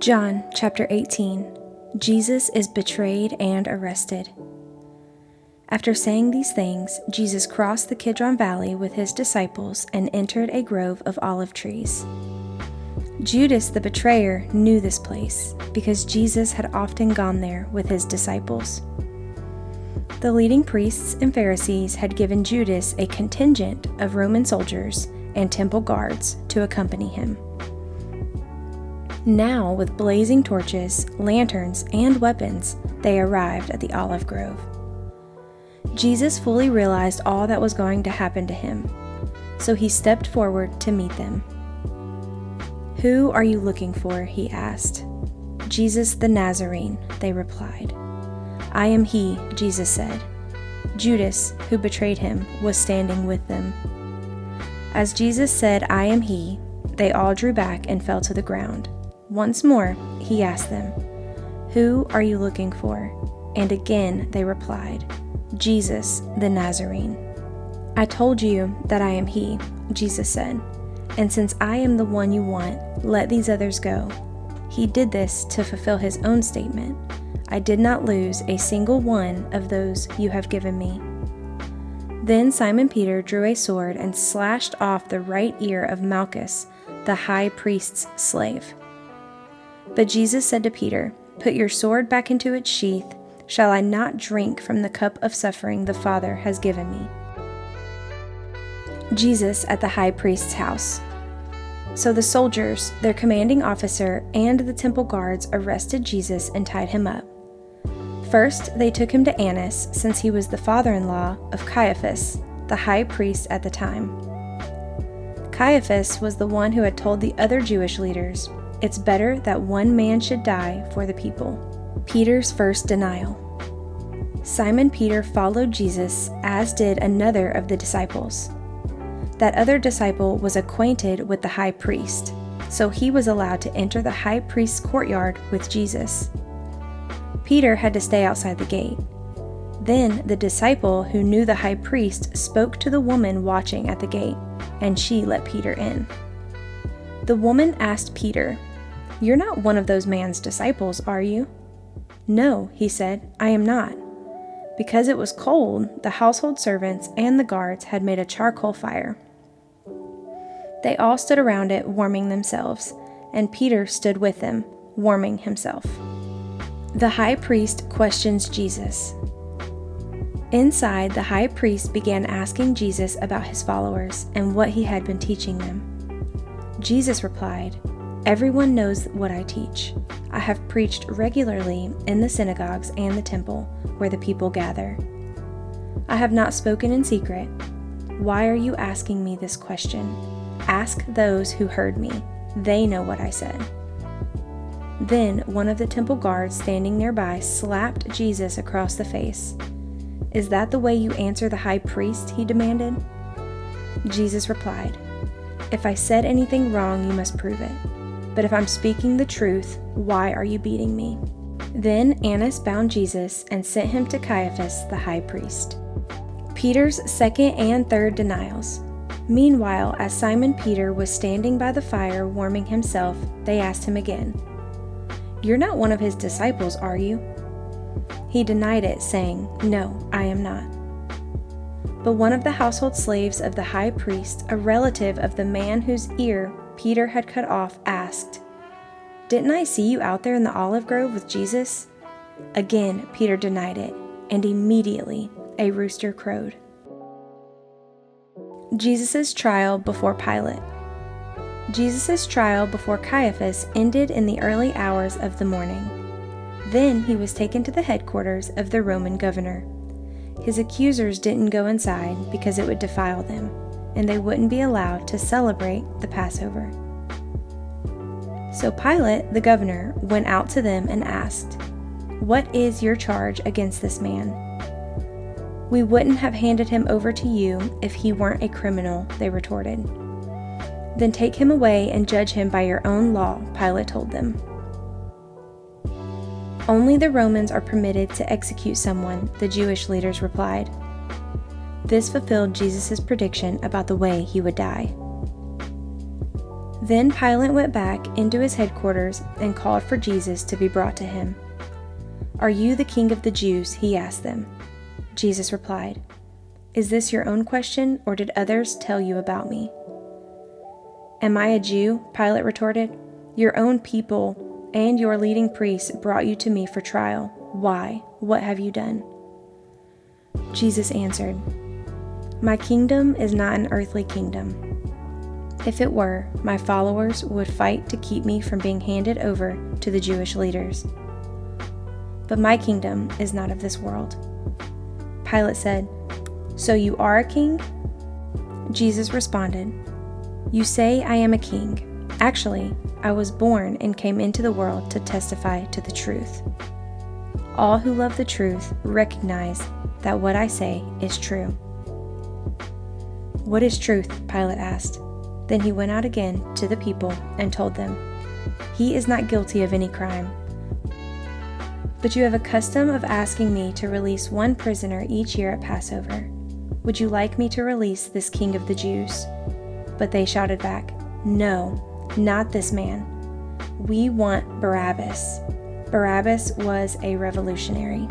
John chapter 18. Jesus is betrayed and arrested. After saying these things, Jesus crossed the Kidron Valley with his disciples and entered a grove of olive trees. Judas the betrayer knew this place because Jesus had often gone there with his disciples. The leading priests and Pharisees had given Judas a contingent of Roman soldiers and temple guards to accompany him. Now, with blazing torches, lanterns, and weapons, they arrived at the olive grove. Jesus fully realized all that was going to happen to him, so he stepped forward to meet them. "Who are you looking for?" he asked. "Jesus the Nazarene," they replied. "I am he," Jesus said. Judas, who betrayed him, was standing with them. As Jesus said, "I am he," they all drew back and fell to the ground. Once more, he asked them, "Who are you looking for?" And again they replied, "Jesus the Nazarene." "I told you that I am he," Jesus said, "and since I am the one you want, let these others go." He did this to fulfill his own statement, "I did not lose a single one of those you have given me." Then Simon Peter drew a sword and slashed off the right ear of Malchus, the high priest's slave. But Jesus said to Peter, "Put your sword back into its sheath. Shall I not drink from the cup of suffering the Father has given me?" Jesus at the high priest's house. So the soldiers, their commanding officer, and the temple guards arrested Jesus and tied him up. First, they took him to Annas, since he was the father-in-law of Caiaphas, the high priest at the time. Caiaphas was the one who had told the other Jewish leaders, "It's better that one man should die for the people." Peter's first denial. Simon Peter followed Jesus, as did another of the disciples. That other disciple was acquainted with the high priest, so he was allowed to enter the high priest's courtyard with Jesus. Peter had to stay outside the gate. Then the disciple who knew the high priest spoke to the woman watching at the gate, and she let Peter in. The woman asked Peter, "You're not one of those man's disciples, are you?" "No," he said, "I am not." Because it was cold, the household servants and the guards had made a charcoal fire. They all stood around it, warming themselves, and Peter stood with them, warming himself. The high priest questions Jesus. Inside, the high priest began asking Jesus about his followers and what he had been teaching them. Jesus replied, "Everyone knows what I teach. I have preached regularly in the synagogues and the temple, where the people gather. I have not spoken in secret. Why are you asking me this question? Ask those who heard me. They know what I said." Then one of the temple guards standing nearby slapped Jesus across the face. "Is that the way you answer the high priest?" he demanded. Jesus replied, "If I said anything wrong, you must prove it. But if I'm speaking the truth, why are you beating me?" Then Annas bound Jesus and sent him to Caiaphas, the high priest. Peter's second and third denials. Meanwhile, as Simon Peter was standing by the fire warming himself, they asked him again, "You're not one of his disciples, are you?" He denied it, saying, "No, I am not." But one of the household slaves of the high priest, a relative of the man whose ear Peter had cut off, asked, "Didn't I see you out there in the olive grove with Jesus?" Again, Peter denied it, and immediately a rooster crowed. Jesus' trial before Pilate. Jesus' trial before Caiaphas ended in the early hours of the morning. Then he was taken to the headquarters of the Roman governor. His accusers didn't go inside because it would defile them, and they wouldn't be allowed to celebrate the Passover. So Pilate, the governor, went out to them and asked, "What is your charge against this man?" "We wouldn't have handed him over to you if he weren't a criminal," they retorted. "Then take him away and judge him by your own law," Pilate told them. "Only the Romans are permitted to execute someone," the Jewish leaders replied. This fulfilled Jesus' prediction about the way he would die. Then Pilate went back into his headquarters and called for Jesus to be brought to him. "Are you the king of the Jews?" he asked them. Jesus replied, "Is this your own question, or did others tell you about me?" "Am I a Jew?" Pilate retorted. "Your own people and your leading priests brought you to me for trial. Why? What have you done?" Jesus answered, "My kingdom is not an earthly kingdom. If it were, my followers would fight to keep me from being handed over to the Jewish leaders. But my kingdom is not of this world." Pilate said, "So you are a king?" Jesus responded, "You say I am a king. Actually, I was born and came into the world to testify to the truth. All who love the truth recognize that what I say is true." "What is truth?" Pilate asked. Then he went out again to the people and told them, "He is not guilty of any crime. But you have a custom of asking me to release one prisoner each year at Passover. Would you like me to release this king of the Jews?" But they shouted back, "No, not this man. We want Barabbas." Barabbas was a revolutionary.